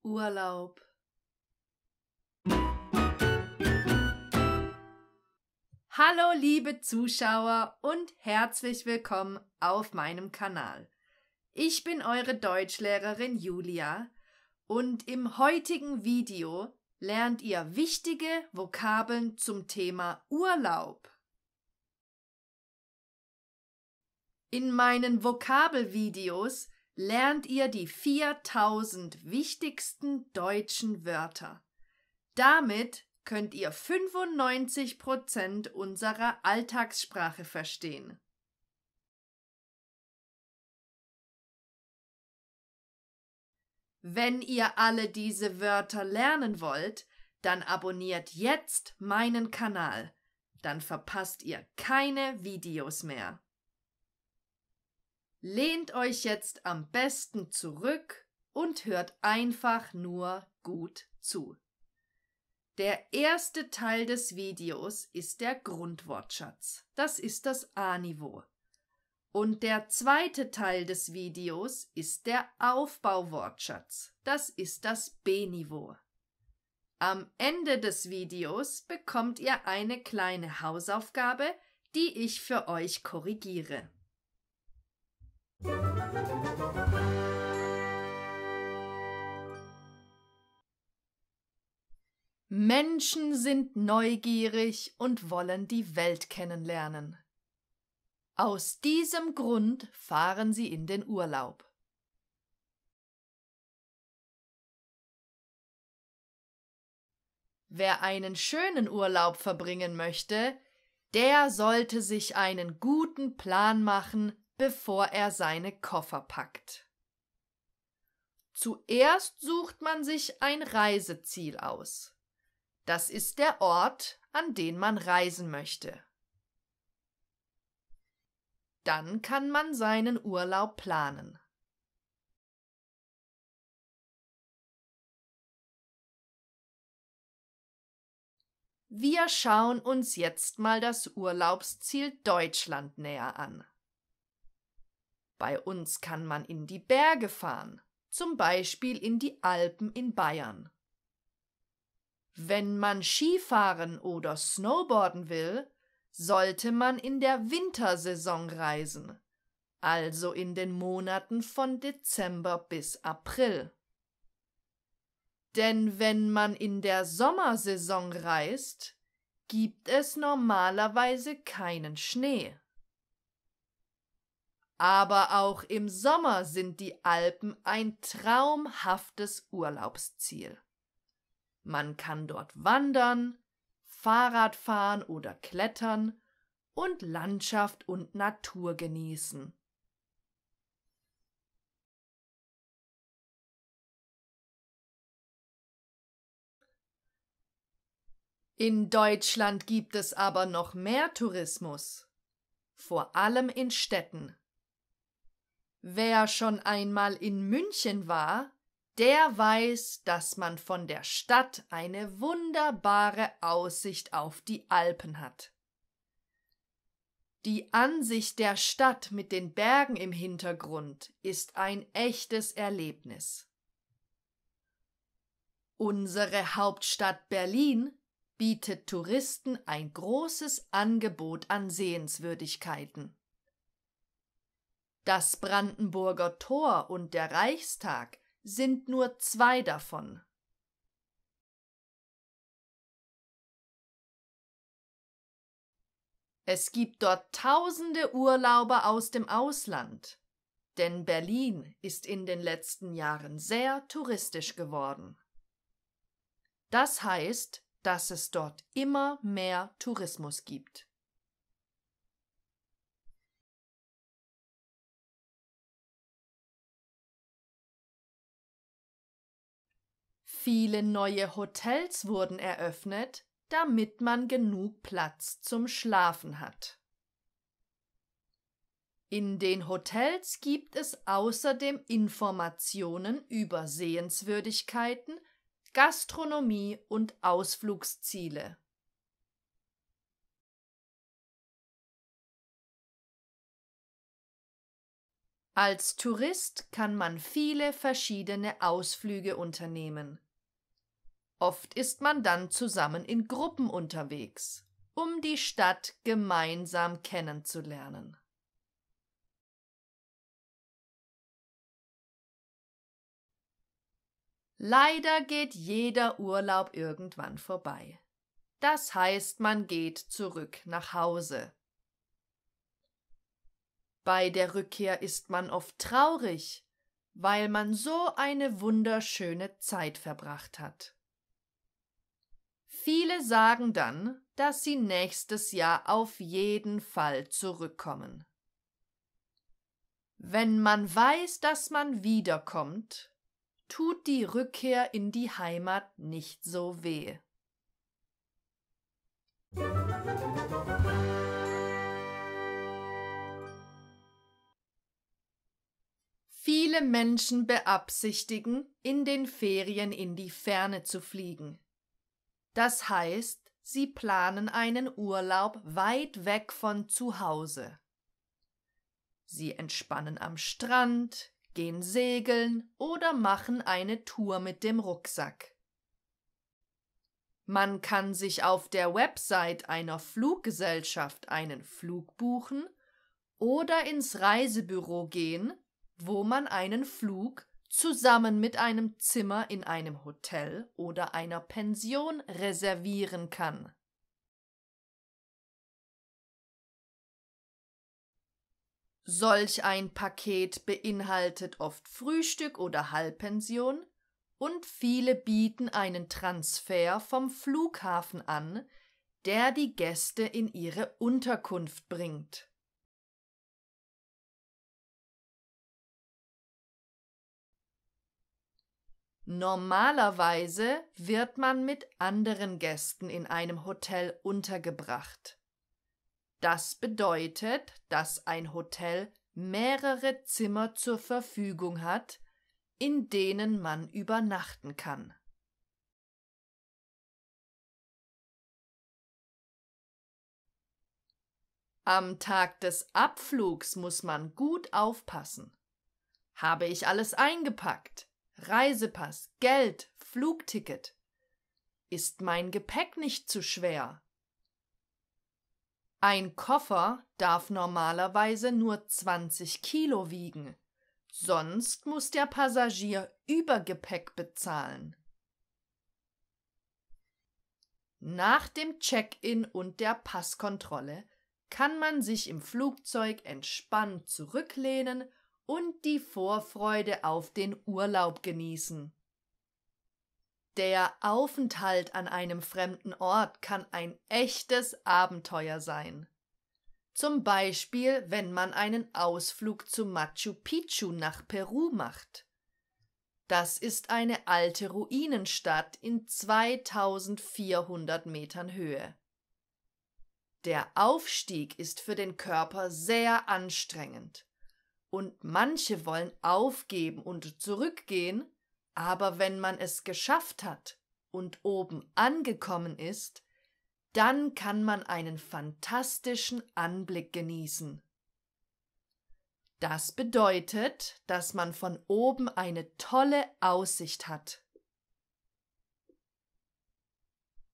Urlaub. Hallo liebe Zuschauer und herzlich willkommen auf meinem Kanal. Ich bin eure Deutschlehrerin Julia und im heutigen Video lernt ihr wichtige Vokabeln zum Thema Urlaub. In meinen Vokabelvideos lernt ihr die 4000 wichtigsten deutschen Wörter. Damit könnt ihr 95% unserer Alltagssprache verstehen. Wenn ihr alle diese Wörter lernen wollt, dann abonniert jetzt meinen Kanal. Dann verpasst ihr keine Videos mehr. Lehnt euch jetzt am besten zurück und hört einfach nur gut zu. Der erste Teil des Videos ist der Grundwortschatz. Das ist das A-Niveau. Und der zweite Teil des Videos ist der Aufbauwortschatz. Das ist das B-Niveau. Am Ende des Videos bekommt ihr eine kleine Hausaufgabe, die ich für euch korrigiere. Menschen sind neugierig und wollen die Welt kennenlernen. Aus diesem Grund fahren sie in den Urlaub. Wer einen schönen Urlaub verbringen möchte, der sollte sich einen guten Plan machen, bevor er seine Koffer packt. Zuerst sucht man sich ein Reiseziel aus. Das ist der Ort, an den man reisen möchte. Dann kann man seinen Urlaub planen. Wir schauen uns jetzt mal das Urlaubsziel Deutschland näher an. Bei uns kann man in die Berge fahren, zum Beispiel in die Alpen in Bayern. Wenn man Skifahren oder Snowboarden will, sollte man in der Wintersaison reisen, also in den Monaten von Dezember bis April. Denn wenn man in der Sommersaison reist, gibt es normalerweise keinen Schnee. Aber auch im Sommer sind die Alpen ein traumhaftes Urlaubsziel. Man kann dort wandern, Fahrrad fahren oder klettern und Landschaft und Natur genießen. In Deutschland gibt es aber noch mehr Tourismus, vor allem in Städten. Wer schon einmal in München war, der weiß, dass man von der Stadt eine wunderbare Aussicht auf die Alpen hat. Die Ansicht der Stadt mit den Bergen im Hintergrund ist ein echtes Erlebnis. Unsere Hauptstadt Berlin bietet Touristen ein großes Angebot an Sehenswürdigkeiten. Das Brandenburger Tor und der Reichstag sind nur 2 davon. Es gibt dort tausende Urlauber aus dem Ausland, denn Berlin ist in den letzten Jahren sehr touristisch geworden. Das heißt, dass es dort immer mehr Tourismus gibt. Viele neue Hotels wurden eröffnet, damit man genug Platz zum Schlafen hat. In den Hotels gibt es außerdem Informationen über Sehenswürdigkeiten, Gastronomie und Ausflugsziele. Als Tourist kann man viele verschiedene Ausflüge unternehmen. Oft ist man dann zusammen in Gruppen unterwegs, um die Stadt gemeinsam kennenzulernen. Leider geht jeder Urlaub irgendwann vorbei. Das heißt, man geht zurück nach Hause. Bei der Rückkehr ist man oft traurig, weil man so eine wunderschöne Zeit verbracht hat. Viele sagen dann, dass sie nächstes Jahr auf jeden Fall zurückkommen. Wenn man weiß, dass man wiederkommt, tut die Rückkehr in die Heimat nicht so weh. Viele Menschen beabsichtigen, in den Ferien in die Ferne zu fliegen. Das heißt, sie planen einen Urlaub weit weg von zu Hause. Sie entspannen am Strand, gehen segeln oder machen eine Tour mit dem Rucksack. Man kann sich auf der Website einer Fluggesellschaft einen Flug buchen oder ins Reisebüro gehen, wo man einen Flug zusammen mit einem Zimmer in einem Hotel oder einer Pension reservieren kann. Solch ein Paket beinhaltet oft Frühstück oder Halbpension und viele bieten einen Transfer vom Flughafen an, der die Gäste in ihre Unterkunft bringt. Normalerweise wird man mit anderen Gästen in einem Hotel untergebracht. Das bedeutet, dass ein Hotel mehrere Zimmer zur Verfügung hat, in denen man übernachten kann. Am Tag des Abflugs muss man gut aufpassen. Habe ich alles eingepackt? Reisepass, Geld, Flugticket. Ist mein Gepäck nicht zu schwer? Ein Koffer darf normalerweise nur 20 Kilo wiegen, sonst muss der Passagier Übergepäck bezahlen. Nach dem Check-in und der Passkontrolle kann man sich im Flugzeug entspannt zurücklehnen und die Vorfreude auf den Urlaub genießen. Der Aufenthalt an einem fremden Ort kann ein echtes Abenteuer sein. Zum Beispiel, wenn man einen Ausflug zu Machu Picchu nach Peru macht. Das ist eine alte Ruinenstadt in 2400 Metern Höhe. Der Aufstieg ist für den Körper sehr anstrengend. Und manche wollen aufgeben und zurückgehen, aber wenn man es geschafft hat und oben angekommen ist, dann kann man einen fantastischen Anblick genießen. Das bedeutet, dass man von oben eine tolle Aussicht hat.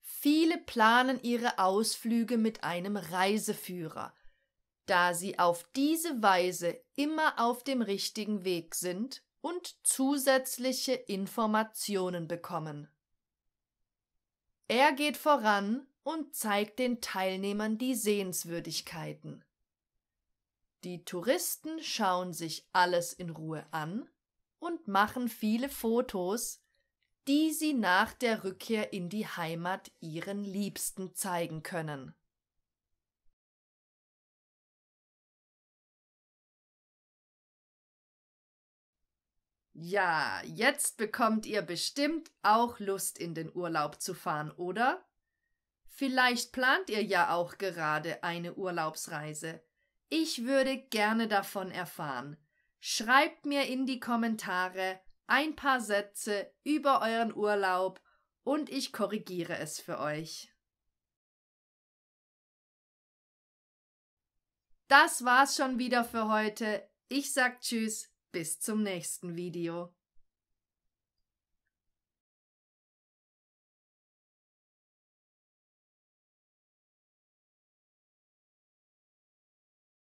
Viele planen ihre Ausflüge mit einem Reiseführer, da sie auf diese Weise immer auf dem richtigen Weg sind und zusätzliche Informationen bekommen. Er geht voran und zeigt den Teilnehmern die Sehenswürdigkeiten. Die Touristen schauen sich alles in Ruhe an und machen viele Fotos, die sie nach der Rückkehr in die Heimat ihren Liebsten zeigen können. Ja, jetzt bekommt ihr bestimmt auch Lust, in den Urlaub zu fahren, oder? Vielleicht plant ihr ja auch gerade eine Urlaubsreise. Ich würde gerne davon erfahren. Schreibt mir in die Kommentare ein paar Sätze über euren Urlaub und ich korrigiere es für euch. Das war's schon wieder für heute. Ich sag Tschüss, bis zum nächsten Video.